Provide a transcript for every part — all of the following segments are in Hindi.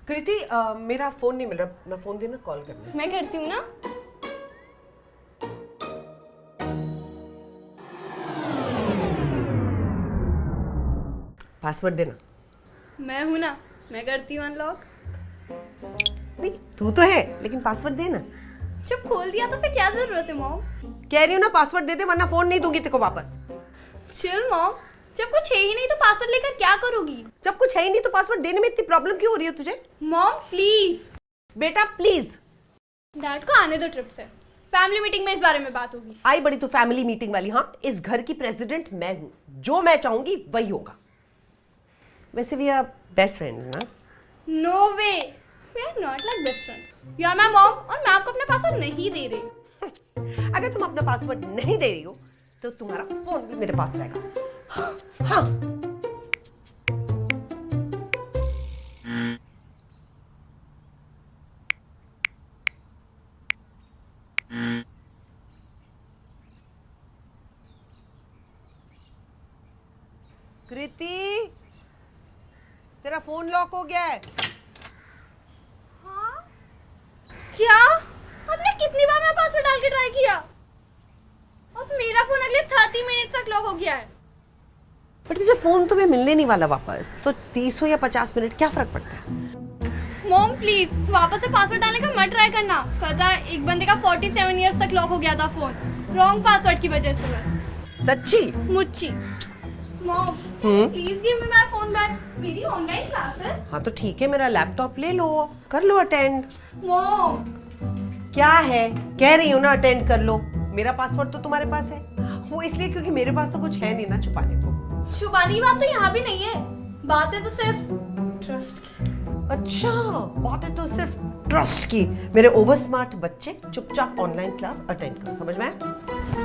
कृति मेरा फोन नहीं मिल रहा, मैं फोन देना कॉल करना। मैं करती हूँ ना। पासवर्ड देना। मैं हूँ ना, मैं करती हूँ अनलॉक। नहीं तू तो है, लेकिन पासवर्ड देना। जब खोल दिया तो फिर क्या जरूरत है मॉम? कह रही हूँ ना पासवर्ड दे दे, वरना फोन नहीं दूंगी तेरे को वापस। चिल मॉम, जब कुछ है ही नहीं तो पासवर्ड लेकर क्या करोगी? जब कुछ है ही नहीं तो पासवर्ड देने में इतनी प्रॉब्लम क्यों हो रही है तुझे? Mom please. बेटा प्लीज। डैड को आने दो ट्रिप से, फैमिली मीटिंग में इस बारे में बात होगी। आई बड़ी तू फैमिली मीटिंग वाली। हाँ, इस घर की प्रेसिडेंट मैं हूँ, जो मैं चाहूंगी वही होगा। वैसे वी आर बेस्ट फ्रेंड्स ना? No way, we are not like best friend. You are my mom और मैं आपको अपना पासवर्ड नहीं दे रही। अगर तुम अपना पासवर्ड नहीं दे रही हो तो तुम्हारा फोन भी मेरे पास रहेगा। हाँ। कृति, तेरा फोन लॉक हो गया है। हाँ? क्या? आपने कितनी बार मेरा पासवर्ड डाल के ट्राई किया? अब मेरा फोन अगले 30 मिनट तक लॉक हो गया है। बट तुझे फोन तो मैं मिलने नहीं वाला वापस, तो 30 हो या 50 मिनट क्या फर्क पड़ता है? मॉम प्लीज वापस से पासवर्ड डालने का मत ट्राई करना। पता है एक बंदे का 47 इयर्स तक लॉक हो गया था फोन, रॉन्ग पासवर्ड की वजह से। बस सच्ची? मुच्ची। Mom please give me my phone back, मेरी ऑनलाइन क्लास है। हाँ तो ठीक है, मेरा लैपटॉप ले लो, कर लो अटेंड। मॉम क्या है? कह रही हूँ ना अटेंड कर लो। मेरा पासवर्ड तो तुम्हारे पास है, वो इसलिए क्योंकि मेरे पास तो कुछ है नहीं ना छुपाने को। छुपाने की बात तो यहाँ भी नहीं है, बात है तो सिर्फ ट्रस्ट की। अच्छा, बात है तो सिर्फ ट्रस्ट की। मेरे ओवर स्मार्ट बच्चे, चुपचाप ऑनलाइन क्लास अटेंड करो, समझ में आया?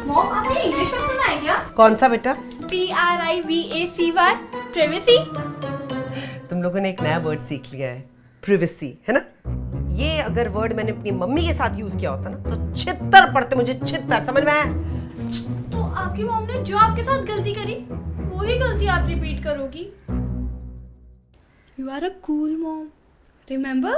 मॉम आपने इंग्लिश में सुना है क्या? कौन सा बेटा? PRIVACY, privacy. तुम लोगों ने एक नया वर्ड सीख लिया है, प्रिवेसी, है ना? ये अगर वर्ड मैंने अपनी मम्मी के साथ यूज किया होता ना तो छित्तर पड़ते मुझे, छित्तर, समझ में आया? तो आपकी मॉम ने जो आपके साथ गलती करी वही गलती आप रिपीट करोगी। You are a cool mom, remember?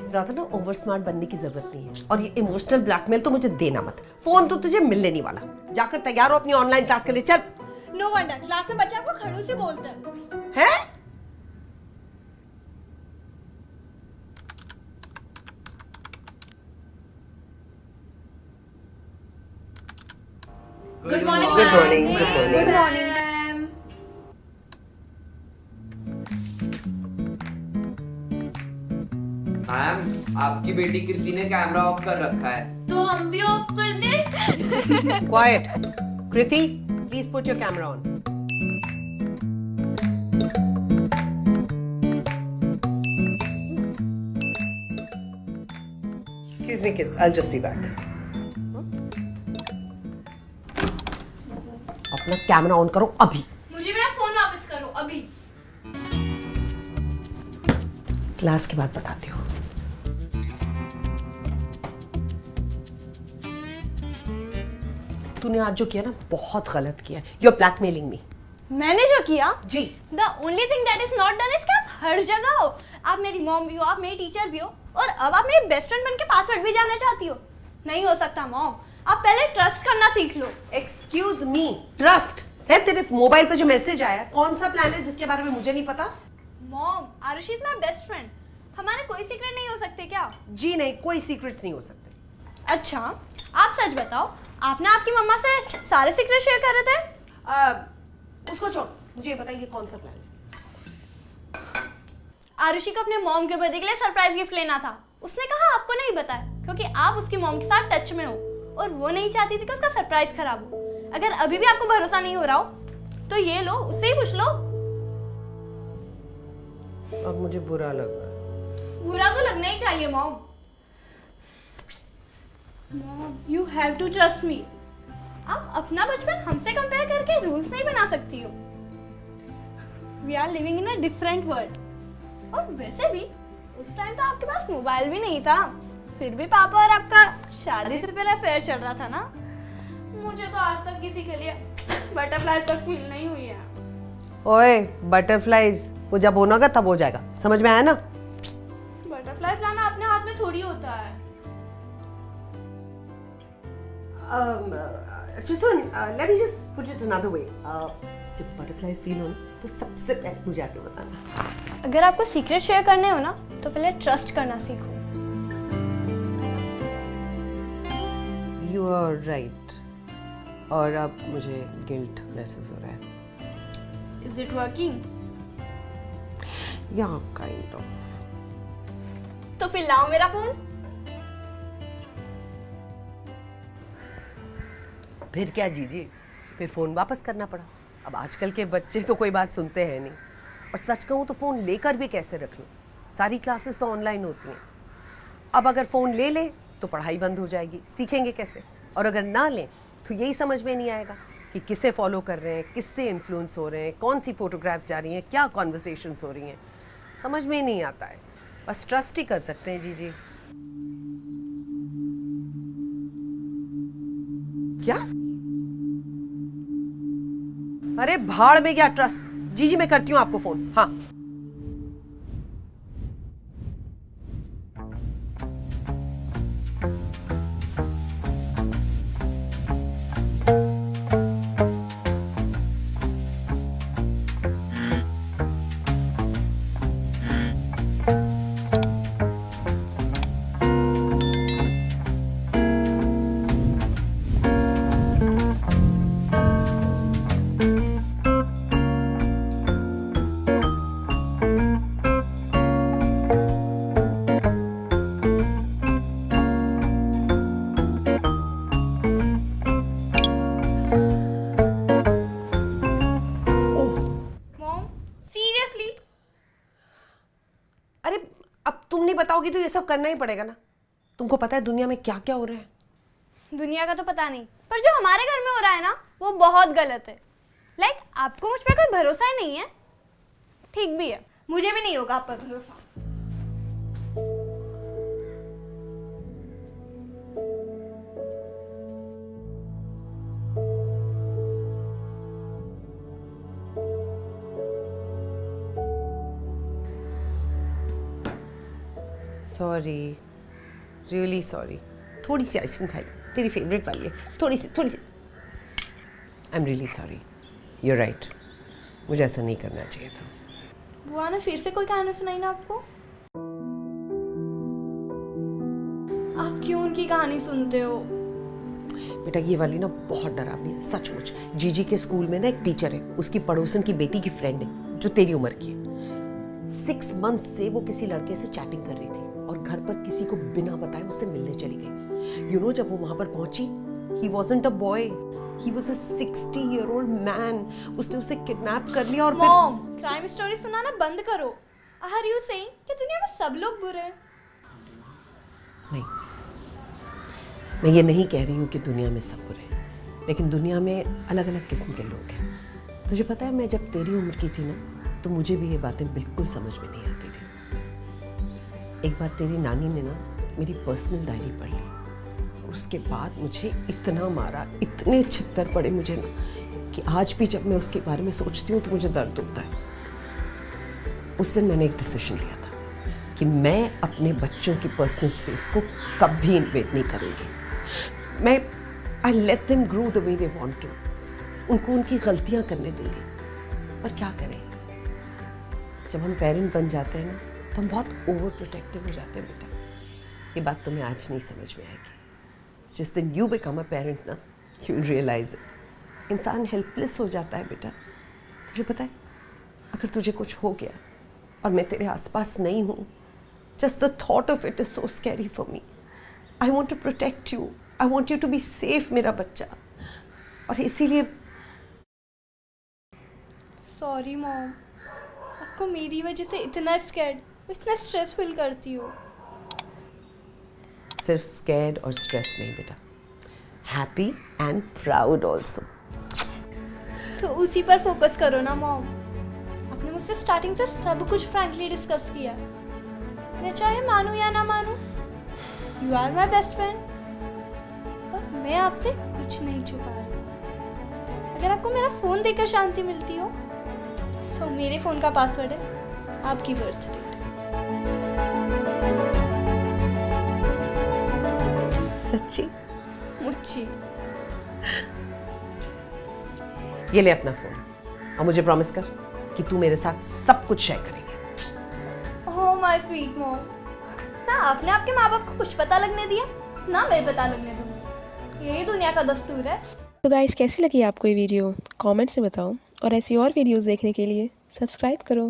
ज्यादा ना ओवर स्मार्ट बनने की जरूरत नहीं है, और ये इमोशनल ब्लैकमेल तो मुझे देना मत। फोन तो तुझे मिलने नहीं वाला। जाकर तैयार हो अपनी ऑनलाइन क्लास के लिए, चल। नो वंडर क्लास में बच्चे आपको खड़ूस ही बोलते हैं। है? Good morning. Good morning. Good morning. Good morning ma'am. Ma'am, आपकी बेटी कृति ने कैमरा ऑफ कर रखा है। तो हम भी ऑफ कर दें? Quite. Kriti, please put your camera on. Excuse me kids, I'll just be back. अपना कैमरा ऑन करो अभी। मुझे मेरा फोन वापस करो अभी। क्लास के बाद बताती हूँ। तूने आज जो किया ना बहुत गलत किया। You're blackmailing me. मैंने जो किया? जी। The only thing that is not done is कि आप हर जगह हो। आप मेरी मॉम भी हो, आप मेरी टीचर भी हो, और अब आप मेरी बेस्ट फ्रेंड बन के पासवर्ड भी जानना चाहती हो। नहीं हो सकता मॉम, आप पहले ट्रस्ट करना सीख लो। Excuse me, trust है? तेरे मोबाइल पे जो मैसेज आया, कौन सा प्लान है जिसके बारे में मुझे नहीं पता? Mom Arushi is my best friend, हमारे कोई सीक्रेट नहीं हो सकते क्या? जी नहीं, कोई सीक्रेट्स नहीं हो सकते। अच्छा आप सच बताओ, आपने आपकी मम्मा से सारे सीक्रेट शेयर कर रहे थे? उसको छोड़, मुझे ये बताइए कौन सा प्लान है? आरुषि को अपने मॉम के बर्थडे के लिए सरप्राइज गिफ्ट लेना था। उसने कहा आपको नहीं बताया क्योंकि आप उसकी मॉम के साथ टच में हो और वो नहीं चाहती थी कि उसका सरप्राइज खराब हो। अगर अभी भी आपको भरोसा नहीं हो रहा हो तो ये लो, उससे ही पूछ लो। अब मुझे बुरा लग रहा है। बुरा तो लगना ही चाहिए mom. Mom you have to trust me. आप अपना बचपन हमसे कंपेयर करके रूल्स नहीं बना सकती हो। We are living in a different world. और वैसे भी उस टाइम तो आपके पास मोबाइल भी नहीं था, फिर भी पापा और आपका शादी से पहले अफेयर चल रहा था ना। मुझे तो आज तक किसी के लिए बटरफ्लाई तक फील नहीं हुई है। ओए बटरफ्लाईज वो जब होना होगा तब हो जाएगा, समझ में आया ना? बटरफ्लाई लाना अपने हाथ में थोड़ी होता है। अच्छा सुन, let me just put it another way. जब बटरफ्लाईज फील हो तो सबसे पहले मुझे आके बताना। अगर आपको सीक्रेट शेयर करने हो ना तो पहले ट्रस्ट करना सीखो। यू आर राइट, और अब मुझे गिल्ट महसूस हो रहा है। Is it working? या काइंड ऑफ। तो फिर लाओ मेरा फोन। फिर क्या जीजी, फिर फोन वापस करना पड़ा। अब आजकल के बच्चे तो कोई बात सुनते हैं नहीं, और सच कहूँ तो फोन लेकर भी कैसे रख लूँ, सारी क्लासेस तो ऑनलाइन होती हैं। अब अगर फोन ले ले तो पढ़ाई बंद हो जाएगी, सीखेंगे कैसे? और अगर ना लें तो यही समझ में नहीं आएगा कि किसे फॉलो कर रहे हैं, किससे इन्फ्लुएंस हो रहे हैं, कौन सी फोटोग्राफ्स जा रही हैं, क्या कॉन्वर्सेशंस हो रही हैं, समझ में ही नहीं आता है। बस ट्रस्ट ही कर सकते हैं जीजी। क्या? अरे भाड़ में क्या ट्रस्ट जीजी, मैं करती हूँ आपको फोन। हाँ बताओगी तो ये सब करना ही पड़ेगा ना। तुमको पता है दुनिया में क्या क्या हो रहा है? दुनिया का तो पता नहीं, पर जो हमारे घर में हो रहा है ना वो बहुत गलत है। लाइक आपको मुझ पे कोई भरोसा ही नहीं है। ठीक भी है, मुझे भी नहीं होगा आप पर भरोसा। Sorry, really sorry. थोड़ी सी आइसक्रीम खाई, तेरी फेवरेट वाली है, थोड़ी सी। I am really sorry, you are right, मुझे ऐसा नहीं करना चाहिए था। बुआ ने फिर से कोई कहानी सुनाई ना आपको? आप क्यों उनकी कहानी सुनते हो? बेटा ये वाली ना बहुत डरावनी है, सचमुच। जीजी के स्कूल में ना एक टीचर है, उसकी पड़ोसन की बेटी की फ्रेंड है जो तेरी उम्र की है। 6 मंथ से वो किसी लड़के से चैटिंग कर रही थी और घर पर किसी को बिना बताए उससे मिलने चली गई। यू नो, जब वो वहां पर पहुंची, ही wasn't a boy, he was a 60-year-old man। उसने उसे किडनैप कर लिया और मॉम, क्राइम स्टोरी सुनाना बंद करो। आर यू सेइंग कि दुनिया में सब लोग बुरे हैं? नहीं, मैं ये नहीं कह रही हूँ कि दुनिया में सब बुरे हैं, लेकिन दुनिया में अलग अलग किस्म के लोग हैं। तुझे पता है, मैं जब तेरी उम्र की थी ना तो मुझे भी ये बातें बिल्कुल समझ में नहीं आती थी। एक बार तेरी नानी ने ना मेरी पर्सनल डायरी पढ़ ली, उसके बाद मुझे इतना मारा, इतने छित्तर पड़े मुझे ना, कि आज भी जब मैं उसके बारे में सोचती हूँ तो मुझे दर्द होता है। उस दिन मैंने एक डिसीजन लिया था कि मैं अपने बच्चों की पर्सनल स्पेस को कभी इन्वेड नहीं करूँगी। मैं I let them grow the way they want to. उनको उनकी गलतियाँ करने दूंगी। पर क्या करें, जब हम पेरेंट बन जाते हैं ना तो हम बहुत ओवर प्रोटेक्टिव हो जाते हैं बेटा। ये बात तुम्हें आज नहीं समझ में आएगी। जिस दिन यू बिकम अ पेरेंट ना, यू विल रियलाइज इट। इंसान हेल्पलेस हो जाता है बेटा। तुझे पता है, अगर तुझे कुछ हो गया और मैं तेरे आसपास नहीं हूँ, just the thought of it is so scary for me. I want to protect you, I want you to be safe मेरा बच्चा। और इसीलिए सॉरी मॉम, आपको मेरी वजह से इतना स्कैर्ड, इतना स्ट्रेस फील करती हो। सिर्फ स्कैर्ड और स्ट्रेस नहीं बेटा, हैप्पी एंड प्राउड ऑल्सो। तो उसी पर फोकस करो ना मॉम। आपने मुझसे स्टार्टिंग से सब कुछ फ्रैंकली डिस्कस किया। मैं चाहे मानूं या ना मानूं, you are my best friend. और मैं आपसे कुछ कुछ नहीं छुपा रही। अगर आपको मेरा फ़ोन देखकर शांति मिलती हो तो मेरे फ़ोन का पासवर्ड है आपकी बर्थ डेट। सच्ची? मुच्छी। ये ले अपना फोन और मुझे प्रॉमिस कर कि तू मेरे साथ सब कुछ शेयर करेगी। ओह माय स्वीट मॉम, ना आपने आपके माँ बाप को कुछ पता लगने दिया ना मैं पता लगने दूँगी। यही दुनिया का दस्तूर है। तो गाइस कैसी लगी आपको ये वीडियो कमेंट्स में बताओ और ऐसी और वीडियोस देखने के लिए सब्सक्राइब करो।